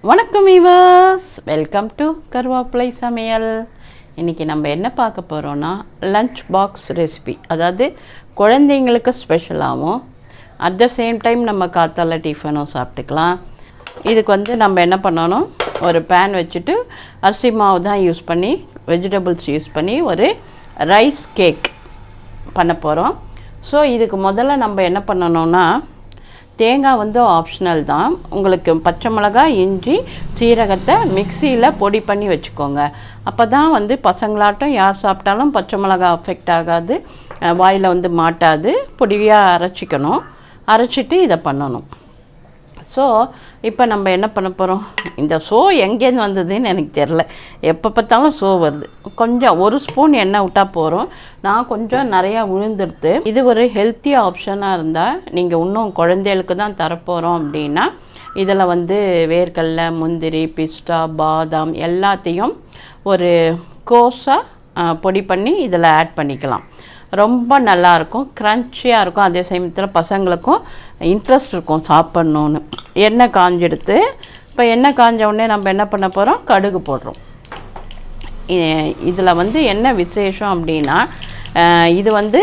வணக்கம் viewers, welcome to கருவேப்பிலை சமையல். இன்றைக்கி நம்ம என்ன பார்க்க போகிறோன்னா லஞ்ச் பாக்ஸ் ரெசிபி. அதாவது குழந்தைங்களுக்கு ஸ்பெஷலாகவும் அட் த சேம் டைம் நம்ம காத்தால டிஃபனும் சாப்பிட்டுக்கலாம். இதுக்கு நம்ம என்ன பண்ணணும், ஒரு பேன் வச்சுட்டு அரிசி மாவு தான் யூஸ் பண்ணி வெஜிடபிள்ஸ் யூஸ் பண்ணி ஒரு ரைஸ் கேக் பண்ண போகிறோம். ஸோ இதுக்கு முதல்ல நம்ம என்ன பண்ணணும்னா, தேங்காய் ஆப்ஷனல் தான். உங்களுக்கு பச்சை மிளகாய், இஞ்சி, சீரகத்தை மிக்சியில் பொடி பண்ணி வச்சுக்கோங்க. அப்போ தான் பசங்களாட்டம் யார் சாப்பிட்டாலும் பச்சை மிளகாய் அஃபெக்ட் ஆகாது, வாயில் மாட்டாது. பொடியாக அரைச்சிக்கணும். அரைச்சிட்டு இதை பண்ணணும். ஸோ இப்போ நம்ம என்ன பண்ண போகிறோம், இந்த ஷோ எங்கேருந்து வந்ததுன்னு எனக்கு தெரில. எப்போ பார்த்தாலும் ஷோ வருது. கொஞ்சம் ஒரு ஸ்பூன் எண்ணெய் விட்டால் போகிறோம். நான் கொஞ்சம் நிறையா உளுந்தெடுத்து, இது ஒரு ஹெல்த்தி ஆப்ஷனாக இருந்தால் நீங்கள் இன்னும் குழந்தைகளுக்கு தான் தரப்போகிறோம் அப்படின்னா, இதில் வேர்க்கடலை, முந்திரி, பிஸ்தா, பாதாம் எல்லாத்தையும் ஒரு கோஸாக பொடி பண்ணி இதில் ஆட் பண்ணிக்கலாம். ரொம்ப நல்லாயிருக்கும், க்ரன்ச்சியாக இருக்கும். அதே சமயத்தில் பசங்களுக்கும் இன்ட்ரெஸ்ட் இருக்கும் சாப்பிட்ணுன்னு. எண்ணெய் காஞ்செடுத்து, இப்போ எண்ணெய் காஞ்ச உடனே நம்ம என்ன பண்ண போகிறோம், கடுகு போடுறோம். இதில் என்ன விசேஷம் அப்படின்னா, இது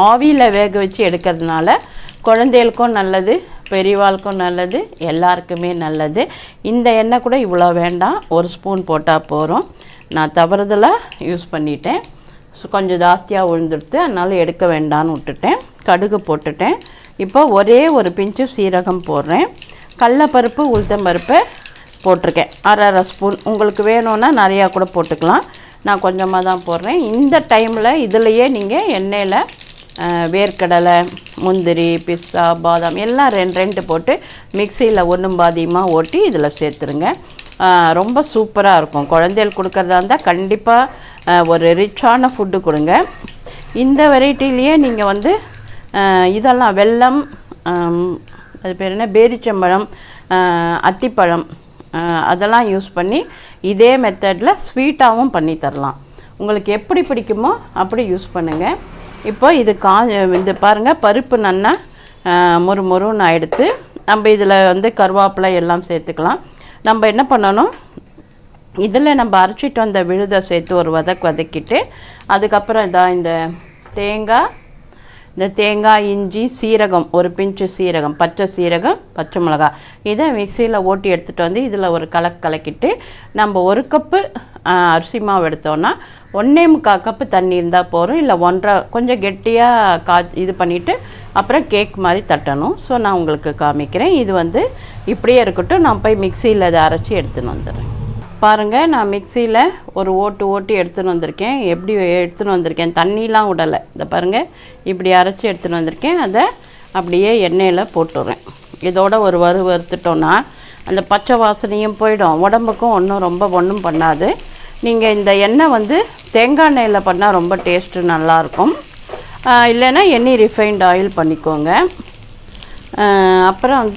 ஆவியில் வேக வச்சு எடுக்கிறதுனால குழந்தைகளுக்கும் நல்லது, பெரியவாளுக்கும் நல்லது, எல்லாருக்குமே நல்லது. இந்த எண்ணெய் கூட இவ்வளோ வேண்டாம், ஒரு ஸ்பூன் போட்டால் போகிறோம். நான் தவறுதலாக யூஸ் பண்ணிட்டேன். ஸோ கொஞ்சம் ஜாஸ்தியாக உழுந்துடுத்து, அதனால் எடுக்க வேண்டான்னு விட்டுட்டேன். கடுகு போட்டுட்டேன். இப்போ ஒரே ஒரு பிஞ்சு சீரகம் போடுறேன். கடலைப்பருப்பு, உளுத்தம்பருப்பு போட்டிருக்கேன், அரை ஸ்பூன். உங்களுக்கு வேணும்னா நிறையா கூட போட்டுக்கலாம். நான் கொஞ்சமாக தான் போடுறேன். இந்த டைமில் இதிலையே நீங்கள் எண்ணெயில் வேர்க்கடலை, முந்திரி, பிஸ்தா, பாதாம் எல்லாம் ரெண்டு போட்டு மிக்சியில் ஒன்றும் பாதியமாக ஓட்டி இதில் சேர்த்துருங்க. ரொம்ப சூப்பராக இருக்கும். குழந்தைகள் கொடுக்குறதா இருந்தால் கண்டிப்பாக ஒரு ரிச்சான ஃபுட்டு கொடுங்க. இந்த வெரைட்டிலேயே நீங்கள் இதெல்லாம் வெல்லம், அது பேர் என்ன, பேரிச்சம்பழம், அத்திப்பழம், அதெல்லாம் யூஸ் பண்ணி இதே மெத்தடில் ஸ்வீட்டாகவும் பண்ணி தரலாம். உங்களுக்கு எப்படி பிடிக்குமோ அப்படி யூஸ் பண்ணுங்கள். இப்போ இது இது பாருங்கள், பருப்பு நல்லா முறுமுறுன்னு எடுத்து நம்ம இதில் கருவேப்பிலை எல்லாம் சேர்த்துக்கலாம். நம்ம என்ன பண்ணணும், இதில் நம்ம அரைச்சிட்டு வந்த விழுதை சேர்த்து ஒரு வதக்கிட்டு, அதுக்கப்புறம் இந்த தேங்காய், இஞ்சி, சீரகம், ஒரு பிஞ்சு சீரகம், பச்சை சீரகம், பச்சை மிளகாய், இதை மிக்சியில் ஓட்டி எடுத்துகிட்டு இதில் ஒரு கலக்கிட்டு, நம்ம ஒரு கப்பு அரிசி மாவு எடுத்தோன்னா 1.25 கப்பு தண்ணி இருந்தால் போகிறோம். இல்லை 1.5, கொஞ்சம் கெட்டியாக இது பண்ணிவிட்டு அப்புறம் கேக் மாதிரி தட்டணும். ஸோ நான் உங்களுக்கு காமிக்கிறேன். இது இப்படியே இருக்கட்டும். நான் போய் மிக்சியில் அதை அரைச்சி எடுத்துன்னு வந்துடுறேன். பாருங்கள், நான் மிக்சியில் ஒரு ஓட்டி எடுத்துன்னு வந்திருக்கேன். எப்படி எடுத்துன்னு வந்திருக்கேன், தண்ணிலாம் விடலை. இதை பாருங்கள், இப்படி அரைச்சி எடுத்துன்னு வந்திருக்கேன். அதை அப்படியே எண்ணெயில் போட்டுடுறேன். இதோட ஒரு வறுத்துட்டோன்னா அந்த பச்சை வாசனையும் போயிடும், உடம்புக்கும் ஒன்றும் பண்ணாது. நீங்கள் இந்த எண்ணெய் தேங்காய் எண்ணெயில் பண்ணால் ரொம்ப டேஸ்ட்டு நல்லாயிருக்கும். இல்லைன்னா எண்ணெய் ரிஃபைண்ட் ஆயில் பண்ணிக்கோங்க. அப்புறம்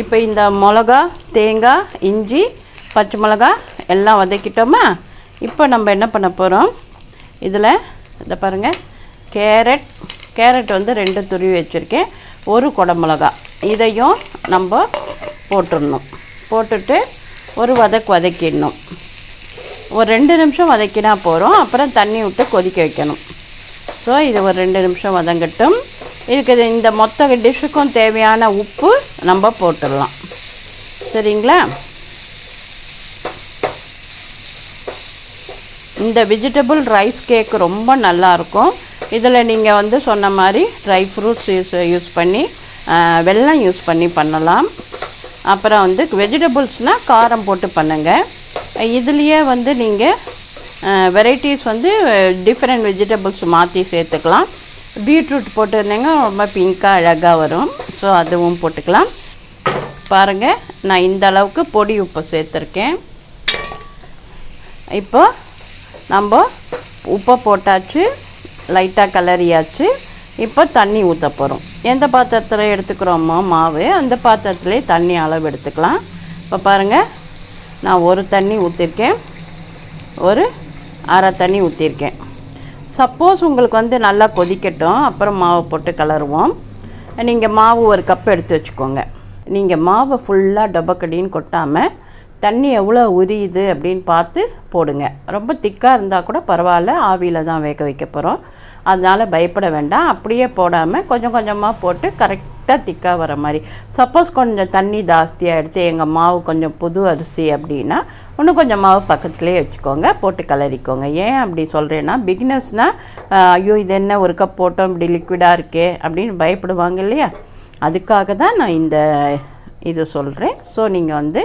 இப்போ இந்த மிளகா, தேங்காய், இஞ்சி, பச்சை மிளகாய் எல்லாம் வதக்கிட்டோமா. இப்போ நம்ம என்ன பண்ண போகிறோம், இதில் இதை பாருங்கள், கேரட் 2 துருவி வச்சுருக்கேன், ஒரு குடமிளகா, இதையும் நம்ம போட்டுடணும். போட்டுட்டு ஒரு வதக்கிடணும். ஒரு 2 நிமிஷம் வதக்கினா போகிறோம். அப்புறம் தண்ணி விட்டு கொதிக்க வைக்கணும். ஸோ இது ஒரு 2 நிமிஷம் வதங்கட்டும். இதுக்கு இந்த மொத்த டிஷ்ஷுக்கும் தேவையான உப்பு நம்ம போட்டுடலாம். சரிங்களா? இந்த வெஜிடபிள் ரைஸ் கேக் ரொம்ப நல்லாயிருக்கும். இதில் நீங்கள் சொன்ன மாதிரி ட்ரை ஃப்ரூட்ஸ் யூஸ் பண்ணி, வெல்லம் யூஸ் பண்ணி பண்ணலாம். அப்புறம் வெஜிடபிள்ஸ்னால் காரம் போட்டு பண்ணுங்கள். இதுலேயே நீங்கள் வெரைட்டிஸ் டிஃப்ரெண்ட் வெஜிடபிள்ஸ் மாற்றி சேர்த்துக்கலாம். பீட்ரூட் போட்டுருந்தீங்க ரொம்ப பிங்காக அழகாக வரும். ஸோ அதுவும் போட்டுக்கலாம். பாருங்கள், நான் இந்த அளவுக்கு பொடி உப்பு சேர்த்துருக்கேன். இப்போ நம்ம உப்பை போட்டாச்சு, லைட்டாக கலரியாச்சு. இப்போ தண்ணி ஊற்ற போகிறோம். எந்த பாத்திரத்தில் எடுத்துக்கிறோமோ மாவு, அந்த பாத்திரத்துலேயே தண்ணி அளவு எடுத்துக்கலாம். இப்போ பாருங்கள், நான் ஒரு தண்ணி ஊற்றிருக்கேன், ஒரு அரை தண்ணி ஊற்றிருக்கேன். சப்போஸ் உங்களுக்கு நல்லா கொதிக்கட்டும், அப்புறம் மாவை போட்டு கலருவோம். நீங்கள் மாவு ஒரு கப் எடுத்து வச்சுக்கோங்க. நீங்கள் மாவை ஃபுல்லாக டபக்கடின்னு கொட்டாமல் தண்ணி எவ்வளோ உரியுது அப்படின்னு பார்த்து போடுங்க. ரொம்ப திக்காக இருந்தால் கூட பரவாயில்ல, ஆவியில் தான் வேக வைக்க போகிறோம், அதனால் பயப்பட வேண்டாம். அப்படியே போடாமல் கொஞ்சம் கொஞ்சமாக போட்டு கரெக்டாக திக்காக வர மாதிரி. சப்போஸ் கொஞ்சம் தண்ணி ஜாஸ்தியாக எடுத்து எங்கள் மாவு கொஞ்சம் புது அரிசி அப்படின்னா இன்னும் கொஞ்சம் மாவு பக்கத்துலேயே வச்சுக்கோங்க, போட்டு கலரிக்கோங்க. ஏன் அப்படி சொல்கிறேன்னா, பிகினர்ஸ்னால் ஐயோ இது என்ன ஒரு கப் போட்டோம் இப்படி லிக்விடாக இருக்கே அப்படின்னு பயப்படுவாங்க இல்லையா, அதுக்காக தான் நான் இந்த இது சொல்கிறேன். ஸோ நீங்கள் வந்து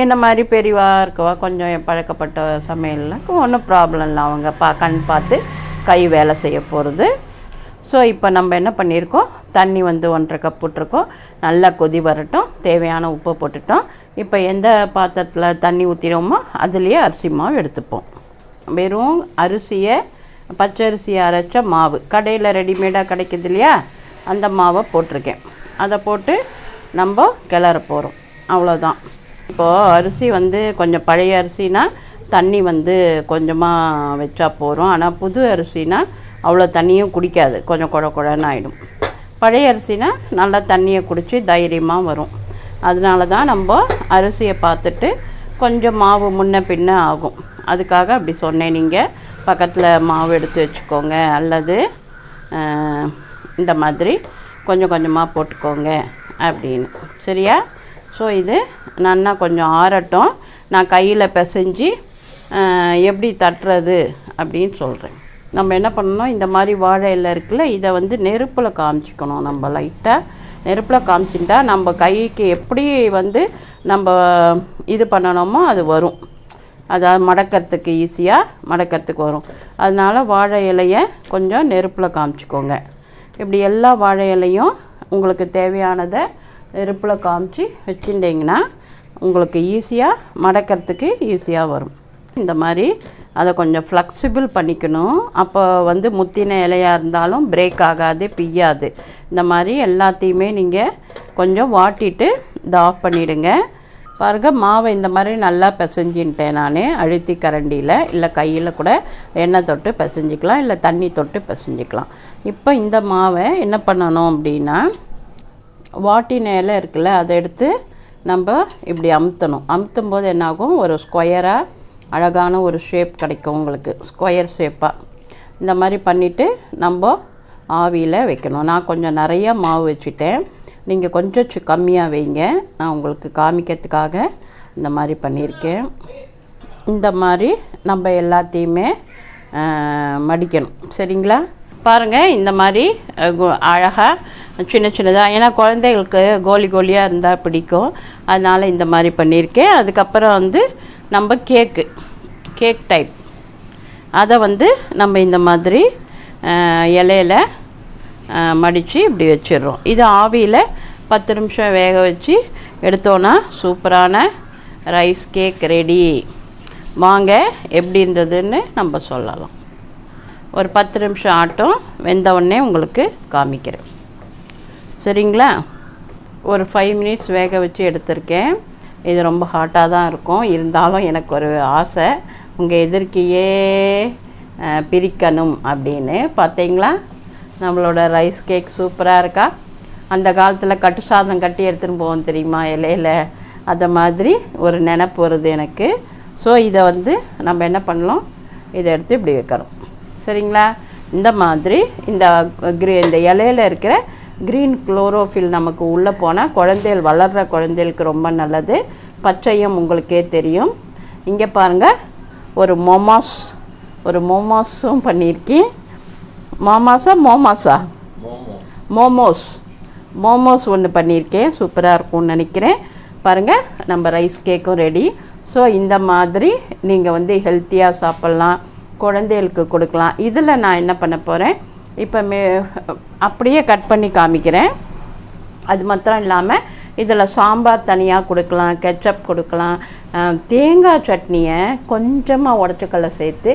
என்ன மாதிரி பெரியவா இருக்கவா கொஞ்சம் பழக்கப்பட்ட சமையல்லாம் ஒன்றும் ப்ராப்ளம் இல்லை, அவங்க கண் பார்த்து கை வேலை செய்ய போகிறது. ஸோ இப்போ நம்ம என்ன பண்ணியிருக்கோம், தண்ணி வந்து 1.5 கப் போட்டிருக்கோம், நல்லா கொதி வரட்டும், தேவையான உப்பு போட்டுட்டோம். இப்போ எந்த பாத்திரத்தில் தண்ணி ஊற்றிடுவோமோ அதுலேயே அரிசி மாவு எடுத்துப்போம். வெறும் அரிசியை பச்சரிசியை அரைச்ச மாவு கடையில் ரெடிமேடாக கிடைக்கிது இல்லையா, அந்த மாவை போட்டிருக்கேன். அதை போட்டு நம்ம கிளற போகிறோம், அவ்வளோதான். இப்போது அரிசி வந்து கொஞ்சம் பழைய அரிசினா தண்ணி வந்து கொஞ்சமாக வச்சா போகிறோம், ஆனால் புது அரிசினா அவ்வளோ தண்ணியும் குடிக்காது, கொஞ்சம் குழன்னு ஆகிடும். பழைய அரிசினா நல்லா தண்ணியை குடித்து தைரியமாக வரும். அதனால தான் நம்ம அரிசியை பார்த்துட்டு கொஞ்சம் மாவு முன்ன பின்ன ஆகும், அதுக்காக அப்படி சொன்னேன். நீங்கள் பக்கத்தில் மாவு எடுத்து வச்சுக்கோங்க, அல்லது இந்த மாதிரி கொஞ்சம் கொஞ்சமாக போட்டுக்கோங்க அப்படின்னு, சரியா? ஸோ இது நல்லா கொஞ்சம் ஆறட்டும், நான் கையில் பிசைஞ்சு எப்படி தட்டுறது அப்படின்னு சொல்கிறேன். நம்ம என்ன பண்ணணும், இந்த மாதிரி வாழை இலை இருக்குல்ல, இதை வந்து நெருப்பில் காமிச்சிக்கணும். நம்ம லைட்டாக நெருப்பில் காமிச்சிட்டா நம்ம கைக்கு எப்படி வந்து நம்ம இது பண்ணணுமோ அது வரும், அதாவது மடக்கிறதுக்கு ஈஸியாக மடக்கிறதுக்கு வரும். அதனால் வாழை இலையை கொஞ்சம் நெருப்பில் காமிச்சிக்கோங்க. இப்படி எல்லா வாழை இலையும் உங்களுக்கு தேவையானதை நெருப்பில் காமிச்சு வச்சுட்டிங்கன்னா உங்களுக்கு ஈஸியாக மடக்கிறதுக்கு ஈஸியாக வரும். இந்த மாதிரி அதை கொஞ்சம் ஃப்ளெக்சிபிள் பண்ணிக்கணும், அப்போ வந்து முத்தின இலையாக இருந்தாலும் பிரேக் ஆகாது, பிய்யாது. இந்த மாதிரி எல்லாத்தையுமே நீங்கள் கொஞ்சம் வாட்டிட்டு இதை ஆஃப் பண்ணிவிடுங்க. பாருங்கள், மாவை இந்த மாதிரி நல்லா பிசைஞ்சின்ட்டேன் நான், அழுத்தி கரண்டியில் இல்லை கையில் கூட எண்ணெய் தொட்டு பிசைஞ்சிக்கலாம், இல்லை தண்ணி தொட்டு பிசைஞ்சிக்கலாம். இப்போ இந்த மாவை என்ன பண்ணணும் அப்படின்னா, வாட்டின இலை இருக்குல்ல, அதை எடுத்து நம்ம இப்படி அமுத்தணும். அமுத்தும் போது என்னாகும், ஒரு ஸ்கொயராக அழகான ஒரு ஷேப் கிடைக்கும் உங்களுக்கு, ஸ்கொயர் ஷேப்பாக. இந்த மாதிரி பண்ணிவிட்டு நம்ம ஆவியில் வைக்கணும். நான் கொஞ்சம் நிறையா மாவு வச்சுட்டேன், நீங்கள் கொஞ்சம் கம்மியாக வைங்க, நான் உங்களுக்கு காமிக்கிறதுக்காக இந்த மாதிரி பண்ணியிருக்கேன். இந்த மாதிரி நம்ம எல்லாத்தையுமே மடிக்கணும், சரிங்களா? பாருங்கள், இந்த மாதிரி அழகாக சின்ன சின்னதாக, ஏன்னா குழந்தைகளுக்கு கோலியாக இருந்தால் பிடிக்கும், அதனால் இந்த மாதிரி பண்ணியிருக்கேன். அதுக்கப்புறம் வந்து நம்ம கேக் டைப் அதை வந்து நம்ம இந்த மாதிரி இலையில் மடித்து இப்படி வச்சிடுறோம். இது ஆவியில் 10 நிமிஷம் வேக வச்சு எடுத்தோன்னா சூப்பரான ரைஸ் கேக் ரெடி. வாங்க எப்படி இருந்ததுன்னு நம்ம சொல்லலாம். ஒரு 10 நிமிஷம் ஆட்டம் வெந்த உடனே உங்களுக்கு காமிக்கிறேன், சரிங்களா? ஒரு 5 மினிட்ஸ் வேக வச்சு எடுத்திருக்கேன். இது ரொம்ப ஹாட்டாக தான் இருக்கும், இருந்தாலும் எனக்கு ஒரு ஆசை, உங்கள் எதிர்க்கையே பிரிக்கணும் அப்படின்னு. பார்த்தீங்களா, நம்மளோட ரைஸ் கேக் சூப்பராக இருக்கா? அந்த காலத்தில் கட்டு சாதம் கட்டி எடுத்துகிட்டு போவோம் தெரியுமா இலையில், அதை மாதிரி ஒரு நினப்பு வருது எனக்கு. ஸோ இதை வந்து நம்ம என்ன பண்ணலாம், இதை எடுத்து இப்படி வைக்கணும், சரிங்களா? இந்த மாதிரி இந்த இலையில் இருக்கிற க்ரீன் குளோரோஃபில் நமக்கு உள்ளே போனால் குழந்தைகள் வளர்கிற குழந்தைகளுக்கு ரொம்ப நல்லது. பச்சையும் உங்களுக்கே தெரியும். இங்கே பாருங்கள், ஒரு மோமாஸும் பண்ணியிருக்கேன். மோமோஸ் ஒன்று பண்ணியிருக்கேன், சூப்பராக இருக்கும்னு நினைக்கிறேன். பாருங்கள், நம்ம ரைஸ் கேக்கும் ரெடி. ஸோ இந்த மாதிரி நீங்கள் வந்து ஹெல்த்தியாக சாப்பிட்லாம், குழந்தைகளுக்கு கொடுக்கலாம். இதில் நான் என்ன பண்ண போகிறேன், இப்போ அப்படியே கட் பண்ணி காமிக்கிறேன். அது மாத்திரம் இல்லாமல் இதில் சாம்பார் தனியாக கொடுக்கலாம், கெச்சப் கொடுக்கலாம். தேங்காய் சட்னியை கொஞ்சமாக உடச்சக்கல்ல சேர்த்து,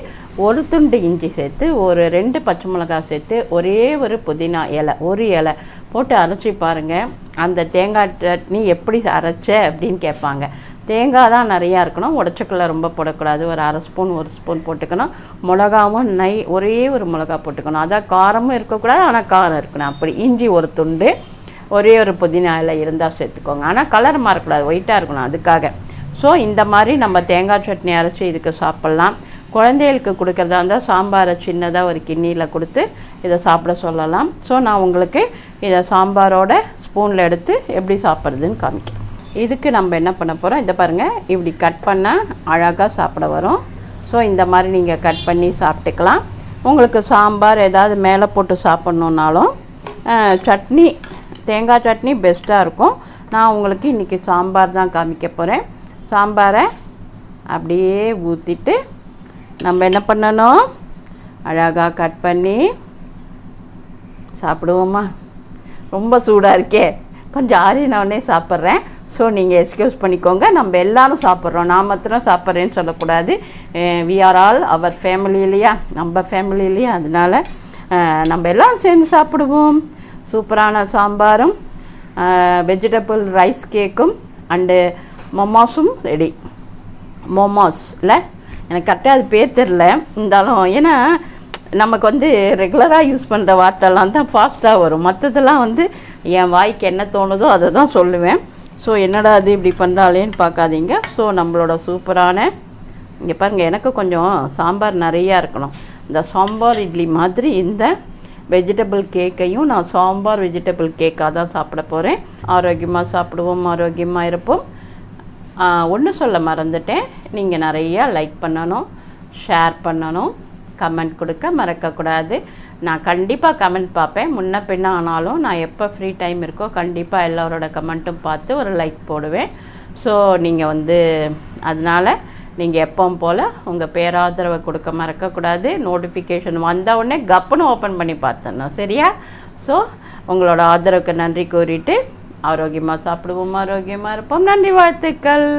ஒரு துண்டு இஞ்சி சேர்த்து, ஒரு 2 பச்சை மிளகாய் சேர்த்து, ஒரே ஒரு புதினா ஒரு இலை போட்டு அரைச்சி பாருங்கள். அந்த தேங்காய் சட்னி எப்படி அரைச்ச அப்படின்னு கேட்பாங்க. தேங்காய் தான் நிறையா இருக்கணும், உடச்சக்கல்ல ரொம்ப போடக்கூடாது. ஒரு 1/2 ஸ்பூன் 1 ஸ்பூன் போட்டுக்கணும். மிளகாவும் ஒரே ஒரு மிளகா போட்டுக்கணும். அதான் காரமும் இருக்கக்கூடாது, ஆனால் காரம் இருக்கணும். அப்படி இஞ்சி ஒரு துண்டு, ஒரே ஒரு புதினா இலை இருந்தால் சேர்த்துக்கோங்க. ஆனால் கலர் மாறக்கூடாது, ஒயிட்டாக இருக்கணும். அதுக்காக ஸோ இந்த மாதிரி நம்ம தேங்காய் சட்னி அரைச்சி இதுக்கு சாப்பிட்லாம். குழந்தைகளுக்கு கொடுக்குறதா இருந்தால் சாம்பாரை சின்னதாக ஒரு கிண்ணியில் கொடுத்து இதை சாப்பிட சொல்லலாம். ஸோ நான் உங்களுக்கு இதை சாம்பாரோட ஸ்பூனில் எடுத்து எப்படி சாப்பிட்றதுன்னு காமிக்கிறேன். இதுக்கு நம்ம என்ன பண்ண போகிறோம், இதை பாருங்கள், இப்படி கட் பண்ணால் அழகாக சாப்பிட வரும். ஸோ இந்த மாதிரி நீங்கள் கட் பண்ணி சாப்பிட்டுக்கலாம். உங்களுக்கு சாம்பார் ஏதாவது மேலே போட்டு சாப்பிட்ணுன்னாலும் சட்னி, தேங்காய் சட்னி பெஸ்ட்டாக இருக்கும். நான் உங்களுக்கு இன்றைக்கி சாம்பார் தான் காமிக்க போகிறேன். சாம்பாரை அப்படியே ஊற்றிட்டு நம்ம என்ன பண்ணணும், அழகாக கட் பண்ணி சாப்பிடுவோமா. ரொம்ப சூடாக இருக்கே, கொஞ்சம் ஆறினவுடனே சாப்பிட்றேன். ஸோ நீங்கள் எக்ஸ்கியூஸ் பண்ணிக்கோங்க. நம்ம எல்லோரும் சாப்பிட்றோம், நான் மாத்திரம் சாப்பிட்றேன்னு சொல்லக்கூடாது. We are all our family இல்லையா, நம்ம ஃபேமிலி இல்லையா, அதனால் நம்ம எல்லோரும் சேர்ந்து சாப்பிடுவோம். சூப்பரான சாம்பாரும் வெஜிடபிள் ரைஸ் கேக்கும் அண்டு மொமோஸும் ரெடி. மோமோஸில் எனக்கு கரெக்டாக அது பேர் தெரில, இருந்தாலும் ஏன்னா நமக்கு வந்து ரெகுலராக யூஸ் பண்ணுற வார்த்தைலாம் தான் ஃபாஸ்ட்டாக வரும். மற்றதெல்லாம் வந்து என் வாய்க்கு என்ன தோணுதோ அதை தான் சொல்லுவேன். ஸோ என்னடா அது இப்படி பண்ணுறாளேன்னு பார்க்காதீங்க. ஸோ நம்மளோட சூப்பரான, இங்கே பாருங்கள், எனக்கு கொஞ்சம் சாம்பார் நிறையா இருக்கணும். இந்த சாம்பார் இட்லி மாதிரி இந்த வெஜிடபிள் கேக்கையும் நான் சாம்பார் வெஜிடபிள் கேக்காக தான் சாப்பிட போகிறேன். ஆரோக்கியமாக சாப்பிடுவோம், ஆரோக்கியமாக இருப்போம். ஒன்று சொல்ல மறந்துட்டேன், நீங்கள் நிறையா லைக் பண்ணணும், ஷேர் பண்ணணும், கமெண்ட் கொடுக்க மறக்கக்கூடாது. நான் கண்டிப்பாக கமெண்ட் பார்ப்பேன். முன்ன பின்ன ஆனாலும் நான் எப்போ ஃப்ரீ டைம் இருக்கோ கண்டிப்பாக எல்லோரோட கமெண்ட்டும் பார்த்து ஒரு லைக் போடுவேன். ஸோ நீங்கள் வந்து அதனால் நீங்கள் எப்பவும் போல் உங்கள் பேராதரவை கொடுக்க மறக்கக்கூடாது. நோட்டிஃபிகேஷன் வந்த உடனே கப்புன்னு ஓப்பன் பண்ணி பார்த்தேன், சரியா? ஸோ உங்களோட ஆதரவுக்கு நன்றி கூறிட்டு ஆரோக்கியமாக சாப்பிடுவோம், ஆரோக்கியமாக இருப்போம். நன்றி, வாழ்த்துக்கள்.